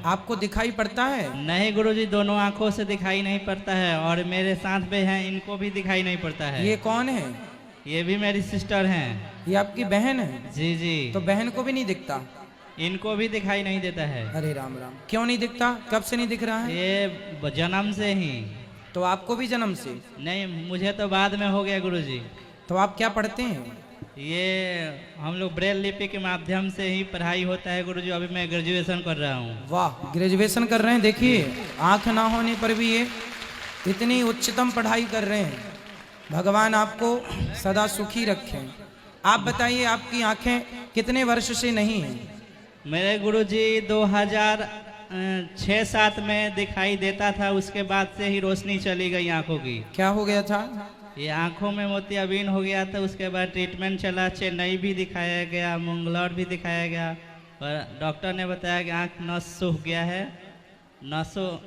आपको दिखाई पड़ता है? नहीं गुरुजी, दोनों आंखों से दिखाई नहीं पड़ता है, और मेरे साथ में हैं इनको भी दिखाई नहीं पड़ता है। ये कौन है? ये भी मेरी सिस्टर हैं। ये आपकी बहन है? जी जी। तो बहन को भी नहीं दिखता? इनको भी दिखाई नहीं देता है। अरे राम राम, क्यों नहीं दिखता? कब से नहीं दिख रहा है? ये जन्म से ही। तो आपको भी जन्म से? नहीं, मुझे तो बाद में हो गया गुरुजी। तो आप क्या पढ़ते हैं? ये हम लोग ब्रेल लिपि के माध्यम से ही पढ़ाई होता है गुरुजी। अभी मैं ग्रेजुएशन कर रहा हूँ। वाह, ग्रेजुएशन कर रहे हैं। देखिए, आंख ना होने पर भी ये इतनी उच्चतम पढ़ाई कर रहे हैं। भगवान आपको सदा सुखी रखें। आप बताइए, आपकी आंखें कितने वर्ष से नहीं हैं? मेरे गुरुजी 2006-07 में दिखाई देता था, उसके बाद से ही रोशनी चली गई आंखों की। क्या हो गया था? ये आंखों में मोतियाबिंद हो गया था। उसके बाद ट्रीटमेंट चला, चेन्नई भी दिखाया गया, मंगलौर भी दिखाया गया, पर डॉक्टर ने बताया कि आंख नस सूख गया है, नसों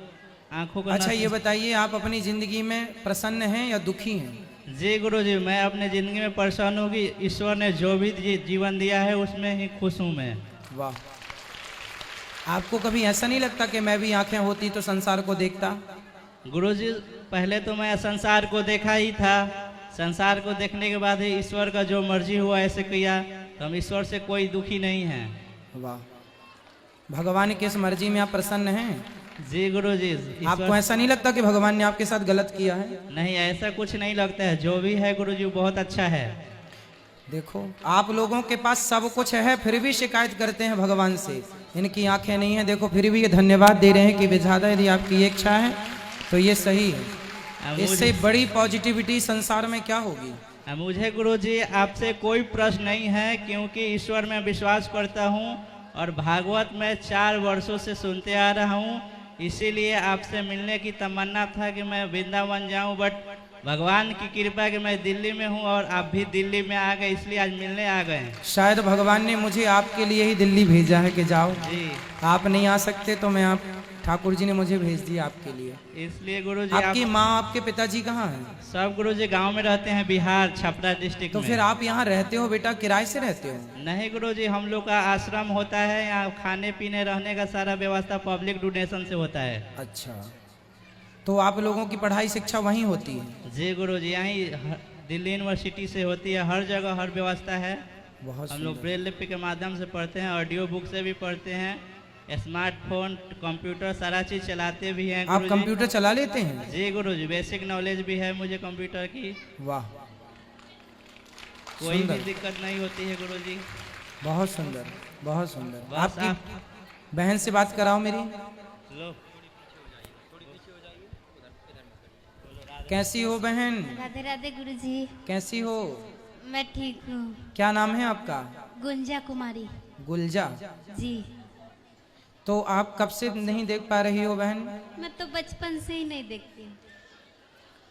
आंखों का। अच्छा, ये बताइए, आप अपनी जिंदगी में प्रसन्न हैं या दुखी हैं? जी गुरुजी, मैं अपने जिंदगी में परेशान हूँ कि ईश्वर ने जो भी जीवन दिया है उसमें ही खुश हूँ मैं। वाह, आपको कभी ऐसा नहीं लगता कि मैं भी आंखें होती तो संसार को देखता? गुरुजी, पहले तो मैं संसार को देखा ही था। संसार को देखने के बाद ही ईश्वर का जो मर्जी हुआ ऐसे किया, तो हम ईश्वर से कोई दुखी नहीं है। वाह, भगवान की इस मर्जी में आप प्रसन्न हैं? जी गुरुजी। आपको ऐसा नहीं लगता कि भगवान ने आपके साथ गलत किया है? नहीं, ऐसा कुछ नहीं लगता है। जो भी है गुरुजी बहुत अच्छा है। देखो, आप लोगों के पास सब कुछ है, फिर भी शिकायत करते हैं भगवान से, इनकी आंखें नहीं है। देखो, फिर भी ये धन्यवाद दे रहे हैं कि विधाता यदि आपकी ये इच्छा है तो ये सही है। इससे बड़ी पॉजिटिविटी संसार में क्या होगी? मुझे गुरुजी आपसे कोई प्रश्न नहीं है, क्योंकि ईश्वर में विश्वास करता हूँ और भागवत में 4 वर्षों से सुनते आ रहा हूँ। इसीलिए आपसे मिलने की तमन्ना था कि मैं वृंदावन जाऊँ, बट भगवान की कृपा कि मैं दिल्ली में हूँ और आप भी दिल्ली में आ गए, इसलिए आज मिलने आ गए। शायद भगवान ने मुझे आपके लिए ही दिल्ली भेजा है कि जाओ। जी। आप नहीं आ सकते तो मैं आप ठाकुर जी ने मुझे भेज दिया आपके लिए। इसलिए गुरुजी। आपकी माँ, आपके पिताजी कहाँ हैं? सब गुरुजी गांव में रहते हैं, बिहार, छपरा डिस्ट्रिक्ट तो में। फिर आप यहाँ रहते हो बेटा, किराए से रहते हो? नहीं गुरुजी, हम लोग का आश्रम होता है यहाँ। खाने पीने रहने का सारा व्यवस्था पब्लिक डोनेशन से होता है। अच्छा, तो आप लोगों की पढ़ाई शिक्षा वहीं होती है? जी गुरुजी, यहीं दिल्ली यूनिवर्सिटी से होती है। हर जगह हर व्यवस्था है। बहुत हम लोग ब्रेल लिपि के माध्यम से पढ़ते हैं, ऑडियो बुक से भी पढ़ते हैं, स्मार्टफोन, कंप्यूटर, सारा चीज चलाते भी हैं। आप कंप्यूटर चला लेते हैं? जी गुरुजी, बेसिक नॉलेज भी है मुझे कंप्यूटर की। वाह, कोई भी दिक्कत नहीं होती है गुरुजी। बहुत सुंदर, बहुत सुंदर। बस आपकी बहन से बात कराओ मेरी। लो। कैसी हो बहन? राधे राधे गुरुजी। कैसी हो? मैं ठीक हूँ। क्या नाम है आपका? गुंजा कुमारी। गुलजा। जी। तो आप कब से नहीं देख पा रही हो बहन? मैं तो बचपन से ही नहीं देखती हूँ।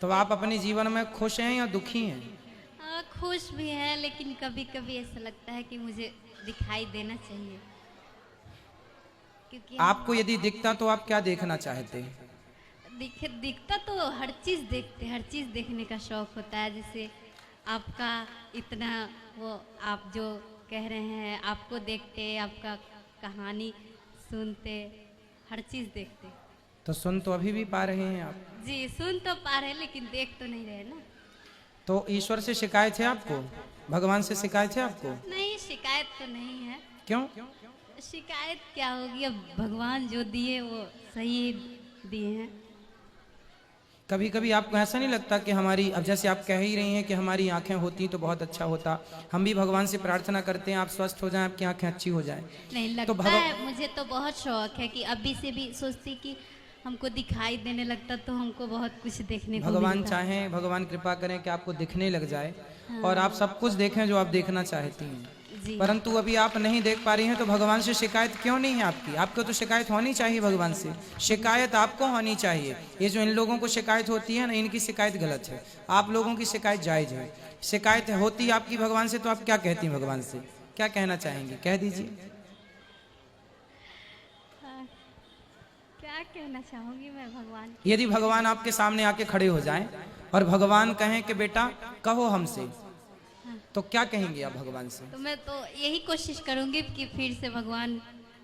तो आप अपने जीवन में खुश हैं या दुखी हैं? खुश भी है, लेकिन कभी कभी ऐसा लगता है कि मुझे दिखाई देना चाहिए, क्योंकि आपको यदि दिखता तो आप क्या देखना चाहते? दिखता तो हर चीज देखते, हर चीज देखने का शौक होता है। जैसे आपका इतना वो, आप जो कह रहे हैं, आपको देखते, आपका कहानी सुनते, हर चीज देखते। तो सुन तो अभी भी पा रहे हैं आप? जी, सुन तो पा रहे, लेकिन देख तो नहीं रहे ना। तो ईश्वर से शिकायत है आपको? भगवान से शिकायत है आपको? नहीं, शिकायत तो नहीं है। क्यों? शिकायत क्या होगी, अब भगवान जो दिए वो सही दिए हैं। कभी कभी आपको ऐसा नहीं लगता कि हमारी, अब जैसे आप कह ही रही हैं कि हमारी आंखें होती तो बहुत अच्छा होता, हम भी भगवान से प्रार्थना करते हैं आप स्वस्थ हो जाएं, आपकी आंखें अच्छी हो जाएं। नहीं लगता है, मुझे तो बहुत शौक है कि अभी से भी सोचती कि हमको दिखाई देने लगता तो हमको बहुत कुछ देखने को भगवान मिलता। चाहें, भगवान कृपा करें कि आपको दिखने लग जाए। हाँ। और आप सब कुछ देखें जो आप देखना चाहती हैं, परंतु अभी आप नहीं देख पा रही हैं। तो भगवान से शिकायत क्यों नहीं है आपकी? आपको तो शिकायत होनी चाहिए भगवान से। शिकायत आपको होनी चाहिए। ये जो इन लोगों को शिकायत होती है ना, इनकी शिकायत गलत है। आप लोगों की शिकायत जायज है। शिकायत होती आपकी भगवान से, तो आप क्या कहती हैं भगवान से? क्या कहना चाहेंगी, कह दीजिए। क्या कहना चाहूंगी मैं भगवान? यदि भगवान आपके सामने आके खड़े हो जाएं और भगवान कहें कि बेटा कहो हमसे, तो क्या कहेंगे आप भगवान से? तो मैं तो यही कोशिश करूंगी कि फिर से भगवान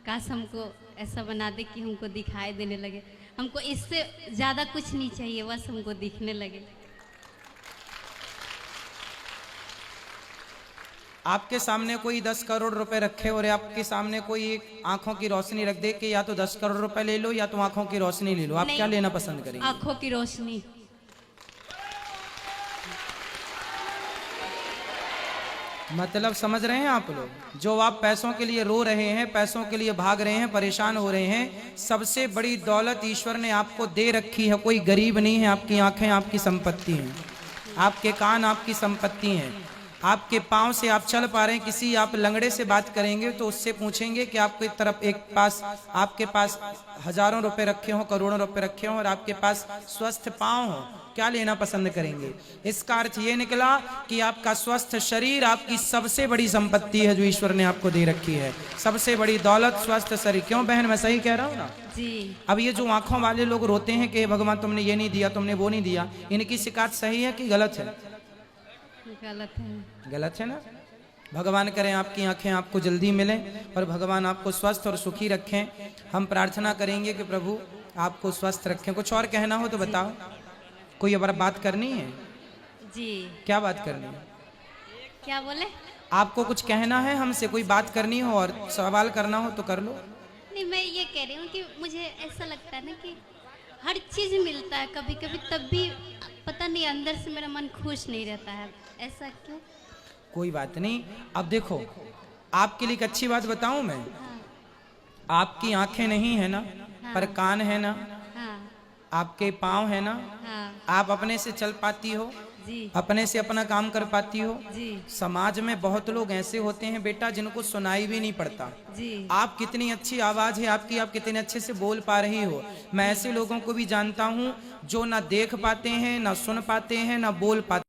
काश हमको ऐसा बना दे कि हमको दिखाई देने लगे। हमको इससे ज़्यादा कुछ नहीं चाहिए, बस हमको दिखने लगे। आपके सामने कोई 10 करोड़ रुपए रखे और आपके सामने कोई एक आंखों की रोशनी रख दे कि या तो 10 करोड़ रुपए ले लो या तो आंखों की रोशनी ले लो, आप क्या लेना पसंद करेंगे? आंखों की रोशनी। मतलब समझ रहे हैं आप लोग? जो आप पैसों के लिए रो रहे हैं, पैसों के लिए भाग रहे हैं, परेशान हो रहे हैं, सबसे बड़ी दौलत ईश्वर ने आपको दे रखी है। कोई गरीब नहीं है। आपकी आंखें आपकी संपत्ति हैं, आपके कान आपकी संपत्ति हैं, आपके पांव से आप चल पा रहे हैं। किसी आप लंगड़े से बात करेंगे तो उससे पूछेंगे कि आपके तरफ आपके पास हजारों रुपए रखे हों, करोड़ों रुपए रखे हों और आपके पास स्वस्थ पांव हो, क्या लेना पसंद करेंगे? इसका अर्थ ये निकला कि आपका स्वस्थ शरीर आपकी सबसे बड़ी संपत्ति है जो ईश्वर ने आपको दे रखी है। सबसे बड़ी दौलत स्वस्थ शरीर। क्यों बहन, मैं सही कह रहा हूँ ना? जी। अब ये जो आंखों वाले लोग रोते हैं कि भगवान तुमने ये नहीं दिया, तुमने वो नहीं दिया, इनकी शिकायत सही है कि गलत है? गलत है। गलत है ना? भगवान करें आपकी आंखें आपको जल्दी मिलें और भगवान आपको स्वस्थ और सुखी रखें। हम प्रार्थना करेंगे कि प्रभु आपको स्वस्थ रखें। कुछ और कहना हो तो बताओ। कोई अब बात करनी है? जी। क्या बात करनी है? क्या बोले? आपको कुछ कहना है हमसे, कोई बात करनी हो और सवाल करना हो तो कर लो। नहीं, मैं ये कह रही हूँ कि मुझे ऐसा लगता है ना कि हर चीज मिलता है कभी कभी, तब भी पता नहीं अंदर से मेरा मन खुश नहीं रहता है। ऐसा क्यों? कोई बात नहीं। अब देखो, आपके लिए एक अच्छी बात बताऊं मैं। हाँ। आपकी आंखें नहीं है ना, हाँ। पर कान है ना, हाँ। आपके पाँव है ना, हाँ। आप अपने से चल पाती हो, जी। अपने से अपना काम कर पाती हो। जी। समाज में बहुत लोग ऐसे होते हैं बेटा जिनको सुनाई भी नहीं पड़ता। जी। आप कितनी अच्छी आवाज है आपकी, आप कितने अच्छे से बोल पा रही हो। मैं ऐसे लोगों को भी जानता हूँ जो ना देख पाते हैं, ना सुन पाते हैं, ना बोल पाते।